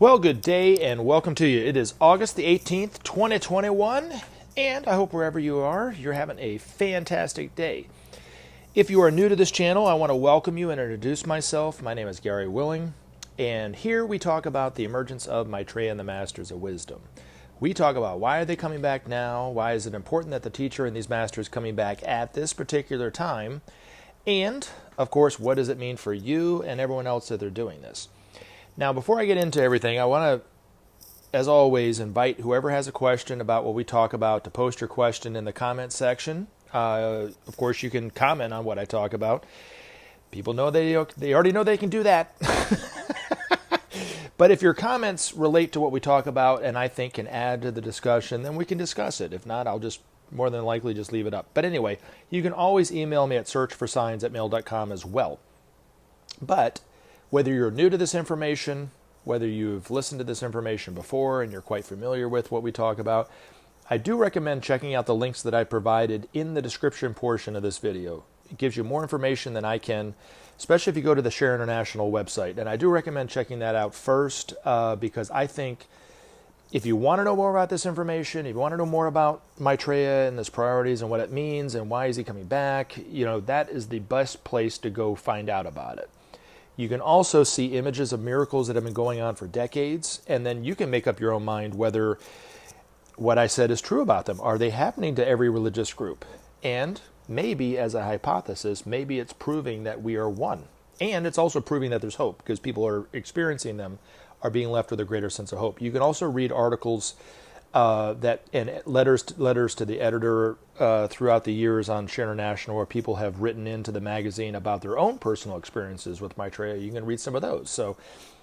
Well, good day and welcome to you. It is August the 18th, 2021, and I hope wherever you are, you're having a fantastic day. If you are new to this channel, I want to welcome you and introduce myself. My name is Gary Willing, and here we talk about the emergence of Maitreya and the Masters of Wisdom. We talk about why are they coming back now, why is it important that the teacher and these masters coming back at this particular time, and, of course, what does it mean for you and everyone else that they're doing this. Now, before I get into everything, I want to, as always, invite whoever has a question about what we talk about to post your question in the comment section. Of course, you can comment on what I talk about. People know they already know they can do that. But if your comments relate to what we talk about and I think can add to the discussion, then we can discuss it. If not, I'll just more than likely just leave it up. But anyway, you can always email me at searchforsigns@mail.com as well. But whether you're new to this information, whether you've listened to this information before and you're quite familiar with what we talk about, I do recommend checking out the links that I provided in the description portion of this video. It gives you more information than I can, especially if you go to the Share International website. And I do recommend checking that out first because I think if you want to know more about this information, if you want to know more about Maitreya and his priorities and what it means and why is he coming back, that is the best place to go find out about it. You can also see images of miracles that have been going on for decades, and then you can make up your own mind whether what I said is true about them. Are they happening to every religious group? And maybe, as a hypothesis, maybe it's proving that we are one. And it's also proving that there's hope, because people are experiencing them, are being left with a greater sense of hope. You can also read articles and letters to the editor throughout the years on Share International, where people have written into the magazine about their own personal experiences with Maitreya. You can read some of those. So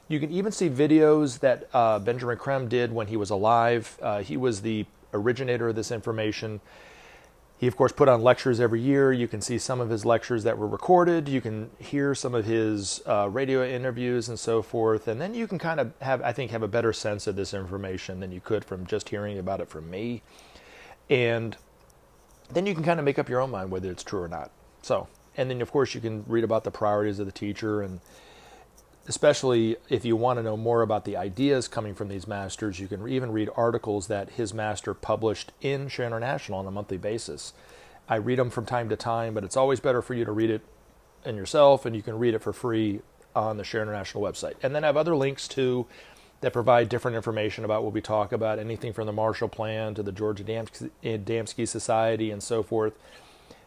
you can even see videos that Benjamin Creme did when he was alive. He was the originator of this information. He, of course, put on lectures every year. You can see some of his lectures that were recorded. You can hear some of his radio interviews and so forth. And then you can kind of have a better sense of this information than you could from just hearing about it from me. And then you can kind of make up your own mind whether it's true or not. And then, of course, you can read about the priorities of the teacher, and especially if you want to know more about the ideas coming from these masters, you can even read articles that his master published in Share International on a monthly basis. I read them from time to time, but it's always better for you to read it in yourself, and you can read it for free on the Share International website. And then I have other links too that provide different information about what we talk about, anything from the Marshall Plan to the George Adamski Society and so forth,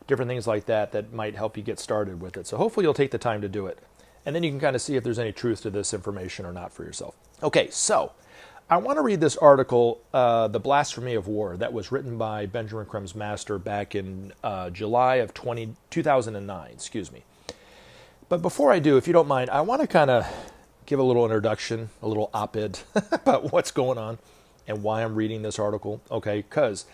different things like that might help you get started with it. So hopefully you'll take the time to do it. And then you can kind of see if there's any truth to this information or not for yourself. Okay, so I want to read this article, The Blasphemy of War, that was written by Benjamin Creme's master back in July of 2009. But before I do, if you don't mind, I want to kind of give a little introduction, a little op-ed about what's going on and why I'm reading this article. Okay, because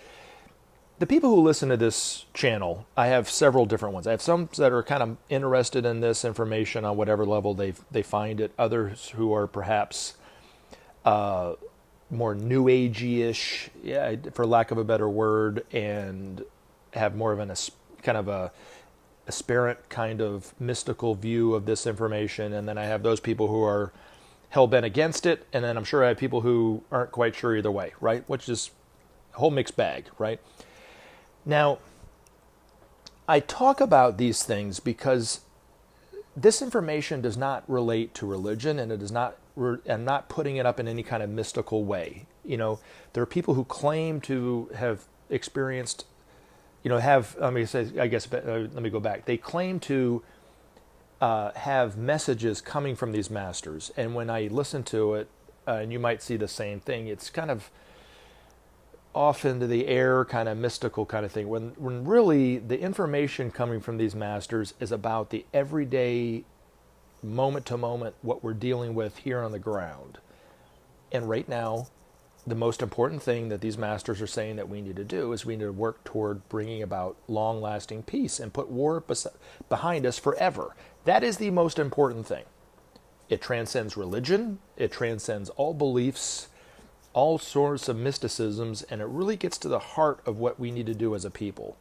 the people who listen to this channel, I have several different ones. I have some that are kind of interested in this information on whatever level they find it. Others who are perhaps more New Agey-ish, for lack of a better word, and have more of an kind of a aspirant kind of mystical view of this information. And then I have those people who are hell-bent against it. And then I'm sure I have people who aren't quite sure either way, right? Which is a whole mixed bag, right? Now, I talk about these things because this information does not relate to religion, and it does not. I'm not putting it up in any kind of mystical way. There are people who claim to have experienced, let me go back. They claim to have messages coming from these masters, and when I listen to it, and you might see the same thing, it's kind of off into the air, kind of mystical kind of thing, when really the information coming from these masters is about the everyday, moment to moment, what we're dealing with here on the ground. And right now, the most important thing that these masters are saying that we need to do is we need to work toward bringing about long-lasting peace and put war behind us forever. That is the most important thing. It transcends religion, it transcends all beliefs, all sorts of mysticisms, and it really gets to the heart of what we need to do as a people.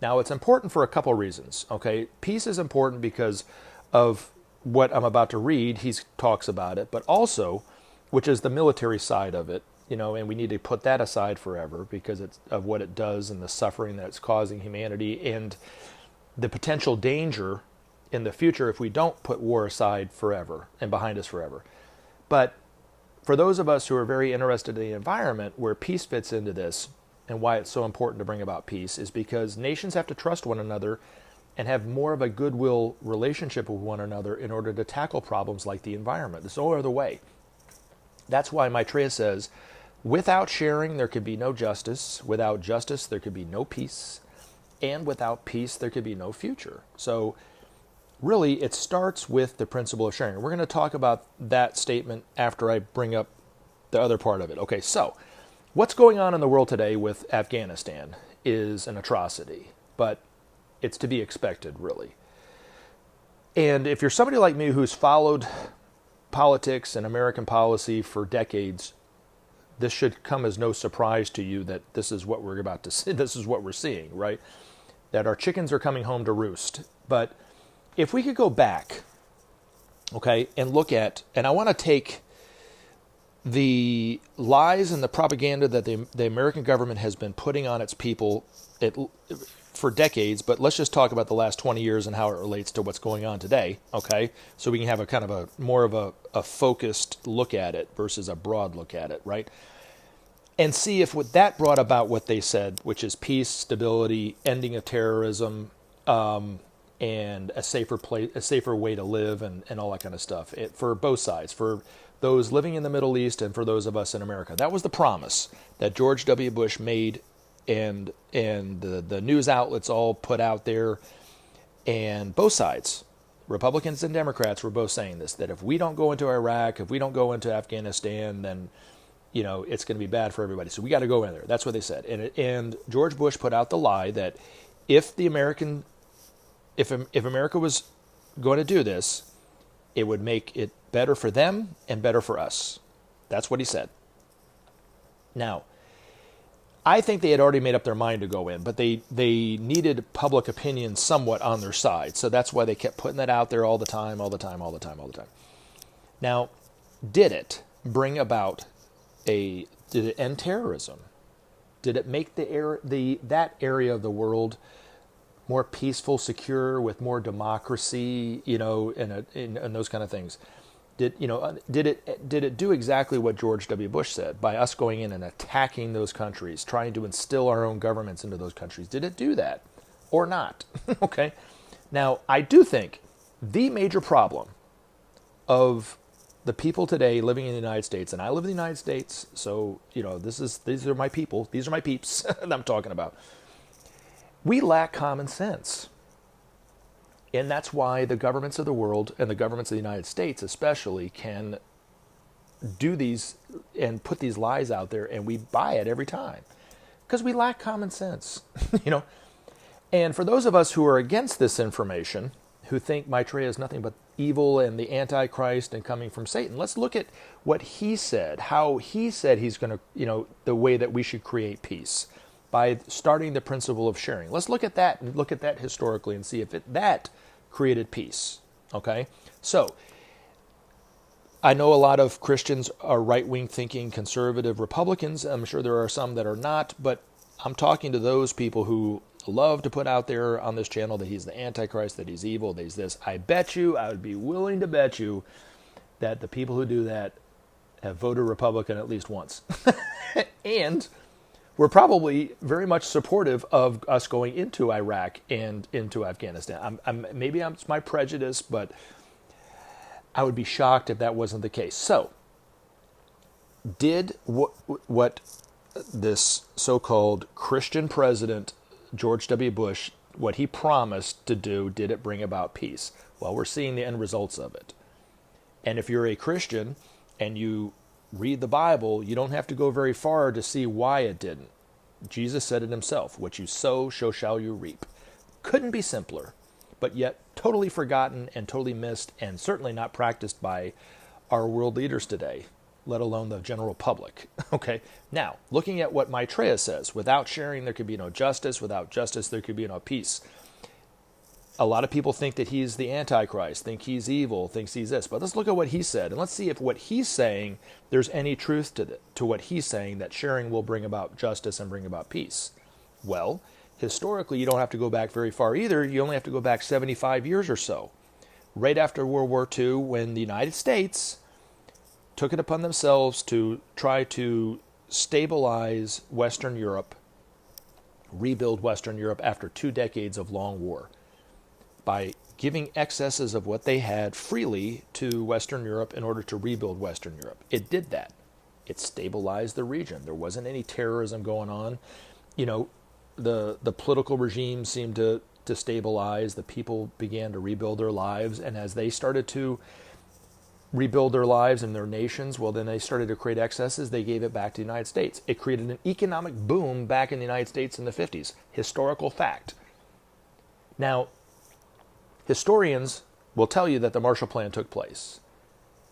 Now, it's important for a couple reasons, okay? Peace is important because of what I'm about to read. He talks about it, but also which is the military side of it, and we need to put that aside forever because it's of what it does and the suffering that it's causing humanity and the potential danger in the future if we don't put war aside forever and behind us forever. But for those of us who are very interested in the environment, where peace fits into this and why it's so important to bring about peace is because nations have to trust one another and have more of a goodwill relationship with one another in order to tackle problems like the environment. There's no other way. That's why Maitreya says, without sharing, there could be no justice. Without justice, there could be no peace. And without peace, there could be no future. So really, it starts with the principle of sharing. We're going to talk about that statement after I bring up the other part of it. Okay, so what's going on in the world today with Afghanistan is an atrocity, but it's to be expected, really. And if you're somebody like me who's followed politics and American policy for decades, this should come as no surprise to you that this is what we're about to see. This is what we're seeing, right? That our chickens are coming home to roost. But if we could go back, okay, and look at, and I want to take the lies and the propaganda that the American government has been putting on its people for decades, but let's just talk about the last 20 years and how it relates to what's going on today, okay? So we can have a kind of a more of a focused look at it versus a broad look at it, right? And see if what that brought about what they said, which is peace, stability, ending of terrorism, and a safer way to live, and all that kind of stuff for both sides, for those living in the Middle East and for those of us in America. That was the promise that George W. Bush made, and the news outlets all put out there, and both sides, Republicans and Democrats, were both saying this, that if we don't go into Iraq, if we don't go into Afghanistan, then it's going to be bad for everybody. So we got to go in there. That's what they said. And George Bush put out the lie that if America was going to do this, it would make it better for them and better for us. That's what he said. Now, I think they had already made up their mind to go in, but they needed public opinion somewhat on their side. So that's why they kept putting that out there all the time. Now, did it bring about did it end terrorism? Did it make that area of the world more peaceful, secure, with more democracy, and those kind of things? Did it do exactly what George W. Bush said by us going in and attacking those countries, trying to instill our own governments into those countries? Did it do that or not? Okay. Now, I do think the major problem of the people today living in the United States, and I live in the United States, so these are my people, these are my peeps that I'm talking about. We lack common sense. And that's why the governments of the world and the governments of the United States especially can do these and put these lies out there, and we buy it every time because we lack common sense, And for those of us who are against this information, who think Maitreya is nothing but evil and the Antichrist and coming from Satan, let's look at what he said, how he said he's going to, the way that we should create peace by starting the principle of sharing. Let's look at that and look at that historically and see if that created peace. Okay? So, I know a lot of Christians are right-wing thinking conservative Republicans. I'm sure there are some that are not, but I'm talking to those people who love to put out there on this channel that he's the Antichrist, that he's evil, that he's this. I would be willing to bet you that the people who do that have voted Republican at least once. And we're probably very much supportive of us going into Iraq and into Afghanistan. Maybe it's my prejudice, but I would be shocked if that wasn't the case. So, did what this so-called Christian president, George W. Bush, what he promised to do, did it bring about peace? Well, we're seeing the end results of it. And if you're a Christian and you read the Bible, you don't have to go very far to see why it didn't. Jesus said it himself, what you sow, so shall you reap. Couldn't be simpler, but yet totally forgotten and totally missed, and certainly not practiced by our world leaders today, let alone the general public. Okay, now, looking at what Maitreya says, without sharing there could be no justice, without justice there could be no peace. A lot of people think that he's the Antichrist, think he's evil, thinks he's this. But let's look at what he said, and let's see if what he's saying, there's any truth to what he's saying, that sharing will bring about justice and bring about peace. Well, historically, you don't have to go back very far either. You only have to go back 75 years or so. Right after World War II, when the United States took it upon themselves to try to stabilize Western Europe, rebuild Western Europe after 2 decades of long war, by giving excesses of what they had freely to Western Europe in order to rebuild Western Europe. It did that. It stabilized the region. There wasn't any terrorism going on. You know, the political regime seemed to stabilize. The people began to rebuild their lives. And as they started to rebuild their lives and their nations, well, then they started to create excesses. They gave it back to the United States. It created an economic boom back in the United States in the 50s. Historical fact. Now, historians will tell you that the Marshall Plan took place.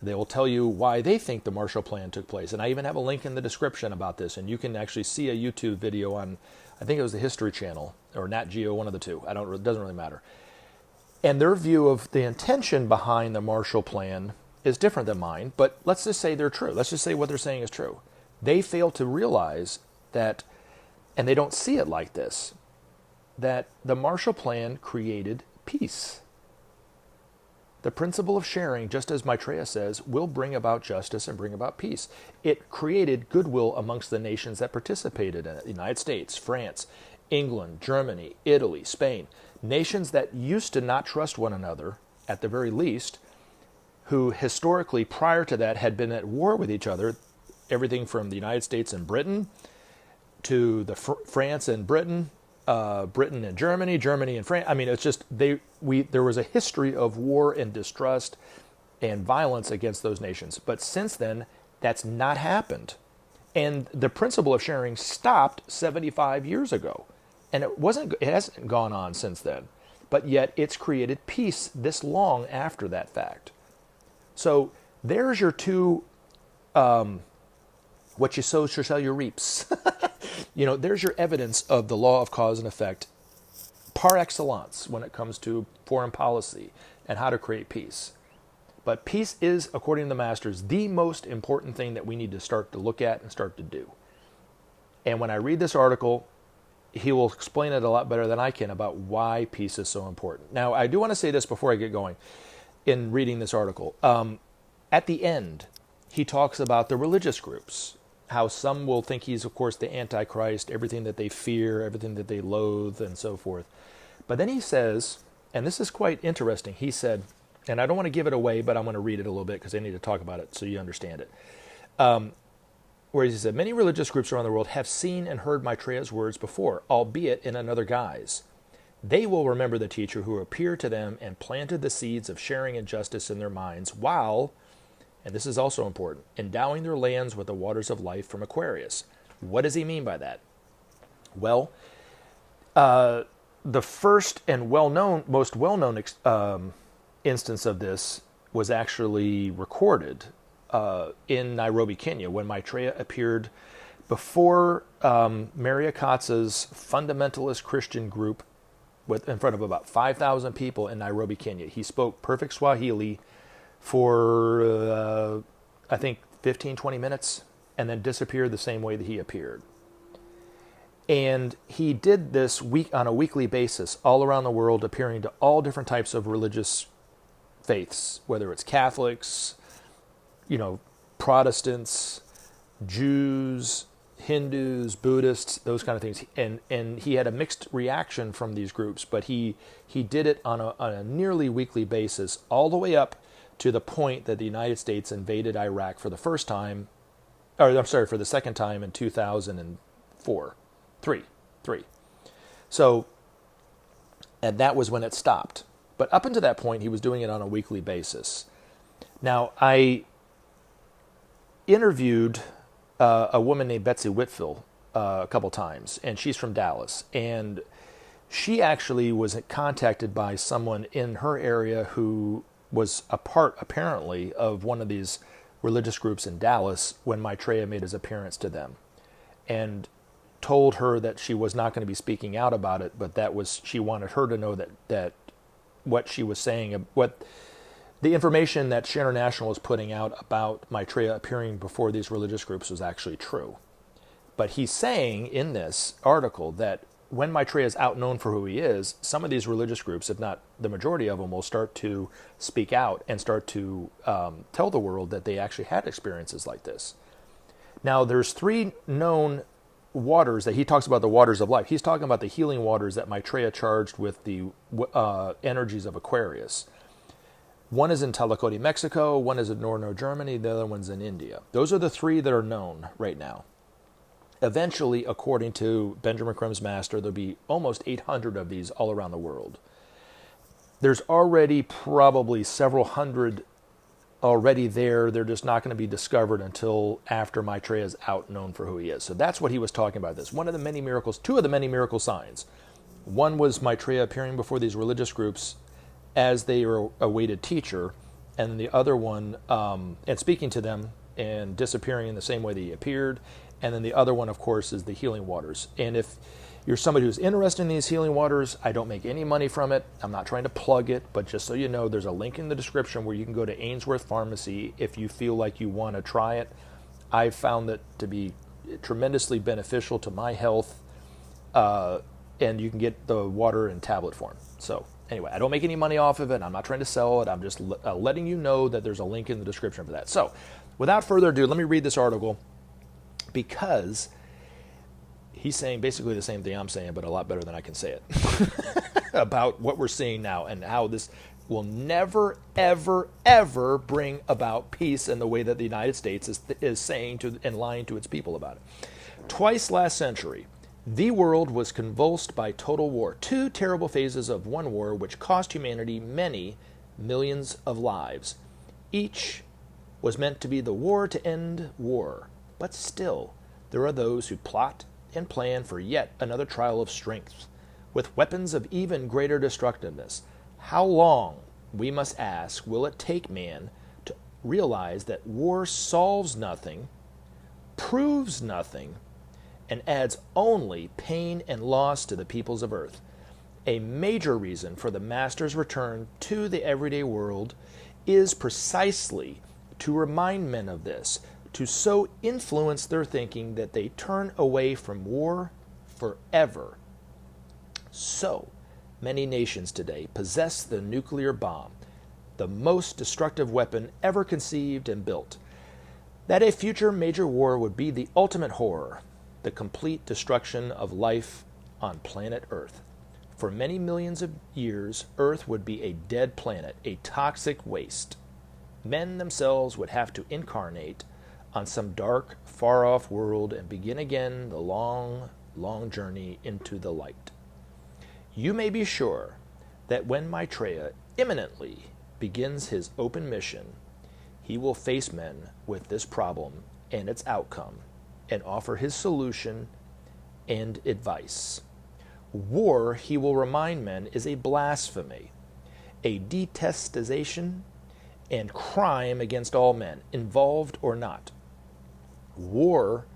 They will tell you why they think the Marshall Plan took place. And I even have a link in the description about this. And you can actually see a YouTube video on, I think it was the History Channel, or Nat Geo, one of the two. It doesn't really matter. And their view of the intention behind the Marshall Plan is different than mine. But let's just say they're true. Let's just say what they're saying is true. They fail to realize that, and they don't see it like this, that the Marshall Plan created peace. The principle of sharing, just as Maitreya says, will bring about justice and bring about peace. It created goodwill amongst the nations that participated in it. The United States, France, England, Germany, Italy, Spain. Nations that used to not trust one another, at the very least, who historically, prior to that, had been at war with each other. Everything from the United States and Britain to the France and Britain, Britain and Germany, Germany and France. I mean, it's just there was a history of war and distrust and violence against those nations. But since then, that's not happened. And the principle of sharing stopped 75 years ago. And it hasn't gone on since then. But yet it's created peace this long after that fact. So there's your two, what you sow shall you reaps. There's your evidence of the law of cause and effect par excellence when it comes to foreign policy and how to create peace. But peace is, according to the masters, the most important thing that we need to start to look at and start to do. And when I read this article, he will explain it a lot better than I can about why peace is so important. Now, I do want to say this before I get going in reading this article. At the end, he talks about the religious groups, how some will think he's, of course, the Antichrist, everything that they fear, everything that they loathe, and so forth. But then he says, and this is quite interesting, he said, and I don't want to give it away, but I'm going to read it a little bit because I need to talk about it so you understand it. Where he said, many religious groups around the world have seen and heard Maitreya's words before, albeit in another guise. They will remember the teacher who appeared to them and planted the seeds of sharing and justice in their minds while, and this is also important, endowing their lands with the waters of life from Aquarius. What does he mean by that? Well, the first and most well-known instance of this was actually recorded in Nairobi, Kenya, when Maitreya appeared before Maria Katz's fundamentalist Christian group in front of about 5,000 people in Nairobi, Kenya. He spoke perfect Swahili for, I think, 15, 20 minutes, and then disappeared the same way that he appeared. And he did this on a weekly basis all around the world, appearing to all different types of religious faiths, whether it's Catholics, Protestants, Jews, Hindus, Buddhists, those kind of things. And he had a mixed reaction from these groups, but he did it on a nearly weekly basis, all the way up to the point that the United States invaded Iraq for the second time in 2004. Three. So, and that was when it stopped. But up until that point, he was doing it on a weekly basis. Now, I interviewed a woman named Betsy Whitfield a couple times, and she's from Dallas. And she actually was contacted by someone in her area who was a part, apparently, of one of these religious groups in Dallas when Maitreya made his appearance to them, and told her that she was not going to be speaking out about it, but she wanted her to know that what she was saying, what the information that Share International was putting out about Maitreya appearing before these religious groups was actually true. But he's saying in this article that when Maitreya is out known for who he is, some of these religious groups, if not the majority of them, will start to speak out and start to tell the world that they actually had experiences like this. Now, there's 3 known waters that he talks about, the waters of life. He's talking about the healing waters that Maitreya charged with the energies of Aquarius. One is in Tlacote, Mexico. One is in Norno, Germany. The other one's in India. Those are the 3 that are known right now. Eventually, according to Benjamin Creme's master, there'll be almost 800 of these all around the world. There's already probably several hundred already there. They're just not going to be discovered until after Maitreya is out known for who he is. So that's what he was talking about this. One of the many miracles, 2 of the many miracle signs. One was Maitreya appearing before these religious groups as they were awaited teacher, and the other one, and speaking to them and disappearing in the same way that he appeared. And then the other one, of course, is the healing waters. And if you're somebody who's interested in these healing waters, I don't make any money from it. I'm not trying to plug it, but just so you know, there's a link in the description where you can go to Ainsworths Pharmacy if you feel like you want to try it. I've found it to be tremendously beneficial to my health, and you can get the water in tablet form. So anyway, I don't make any money off of it. I'm not trying to sell it. I'm just letting you know that there's a link in the description for that. So without further ado, let me read this article, because he's saying basically the same thing I'm saying, but a lot better than I can say it, about what we're seeing now and how this will never, ever, ever bring about peace in the way that the United States is saying to and lying to its people about it. Twice last century, the world was convulsed by total war, 2 terrible phases of one war which cost humanity many millions of lives. Each was meant to be the war to end war, but still there are those who plot and plan for yet another trial of strength, with weapons of even greater destructiveness. How long, we must ask, will it take man to realize that war solves nothing, proves nothing, and adds only pain and loss to the peoples of earth? A major reason for the Master's return to the everyday world is precisely to remind men of this, to so influence their thinking that they turn away from war forever. So many nations today possess the nuclear bomb, the most destructive weapon ever conceived and built, that a future major war would be the ultimate horror, the complete destruction of life on planet Earth. For many millions of years, Earth would be a dead planet, a toxic waste. Men themselves would have to incarnate on some dark, far-off world and begin again the long, long journey into the light. You may be sure that when Maitreya imminently begins his open mission, he will face men with this problem and its outcome and offer his solution and advice. War, he will remind men, is a blasphemy, a detestation and crime against all men, involved or not. War,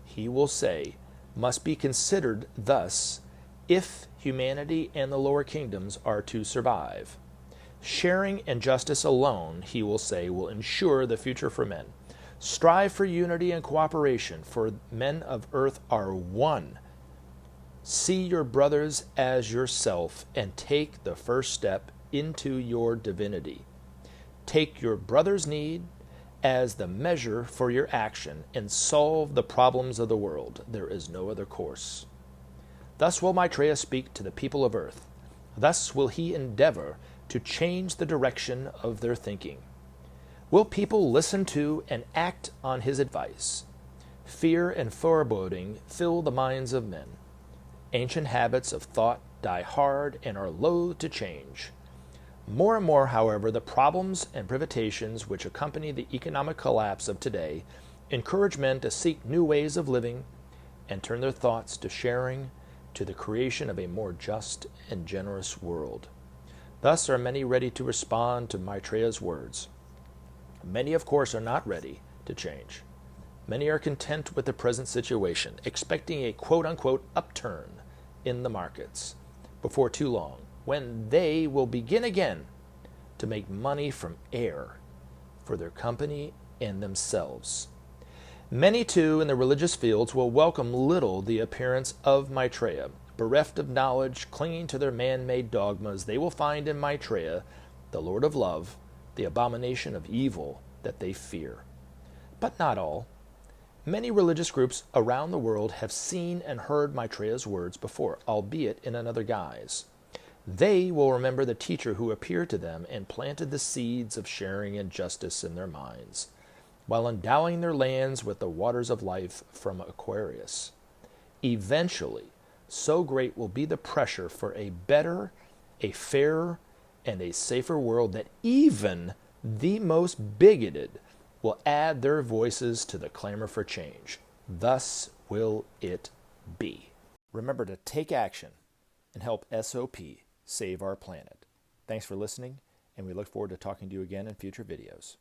he will say, must be considered thus if humanity and the lower kingdoms are to survive. Sharing and justice alone, he will say, will ensure the future for men. Strive for unity and cooperation, for men of earth are one. See your brothers as yourself and take the first step into your divinity. Take your brother's need as the measure for your action and solve the problems of the world. There is no other course. Thus will Maitreya speak to the people of earth. Thus will he endeavor to change the direction of their thinking. Will people listen to and act on his advice? Fear and foreboding fill the minds of men. Ancient habits of thought die hard and are loath to change. More and more, however, the problems and privations which accompany the economic collapse of today encourage men to seek new ways of living and turn their thoughts to sharing, to the creation of a more just and generous world. Thus are many ready to respond to Maitreya's words. Many, of course, are not ready to change. Many are content with the present situation, expecting a quote-unquote upturn in the markets before too long. when they will begin again to make money from air for their company and themselves. Many, too, in the religious fields will welcome little the appearance of Maitreya. Bereft of knowledge, clinging to their man-made dogmas, they will find in Maitreya, the Lord of Love, the abomination of evil that they fear. But not all. Many religious groups around the world have seen and heard Maitreya's words before, albeit in another guise. They will remember the teacher who appeared to them and planted the seeds of sharing and justice in their minds, while endowing their lands with the waters of life from Aquarius. Eventually, so great will be the pressure for a better, a fairer, and a safer world that even the most bigoted will add their voices to the clamor for change. Thus will it be. Remember to take action and help SOP save our planet. Thanks for listening, and we look forward to talking to you again in future videos.